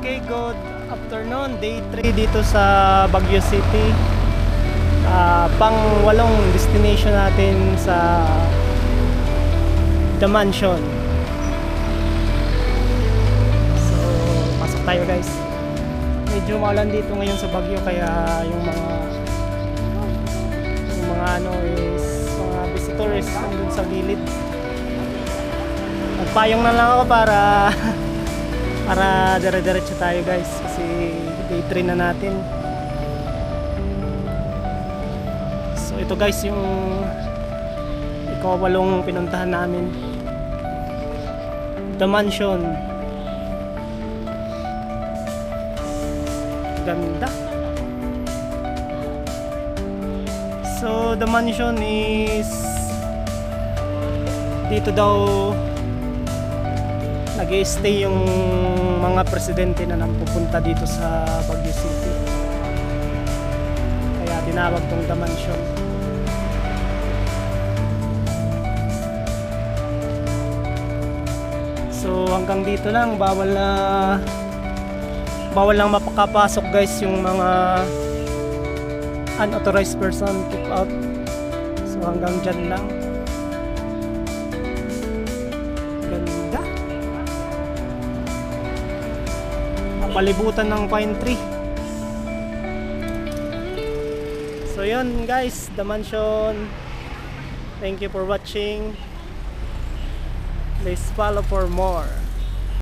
Okay, good afternoon. Day 3 dito sa Baguio City. Pang 8 destination natin sa The Mansion. So, pasok tayo guys. Medyo maulan dito ngayon sa Baguio, kaya yung mga ano is mga visitors nandun sa gilid. Nagpayong na lang ako para dire-diretso tayo guys, kasi day 3 na natin. So ito guys yung ika-8 pinuntahan namin, The Mansion. Ganda. So The Mansion is dito daw nag-i-stay yung mga presidente na pupunta dito sa Baguio City, kaya tinawag tong The Mansion. So hanggang dito lang, bawal lang mapakapasok guys yung mga unauthorized person, keep out. So hanggang dyan lang. Ganda. Palibutan ng pine tree. So yun guys, The Mansion. Thank you for watching. Please follow for more.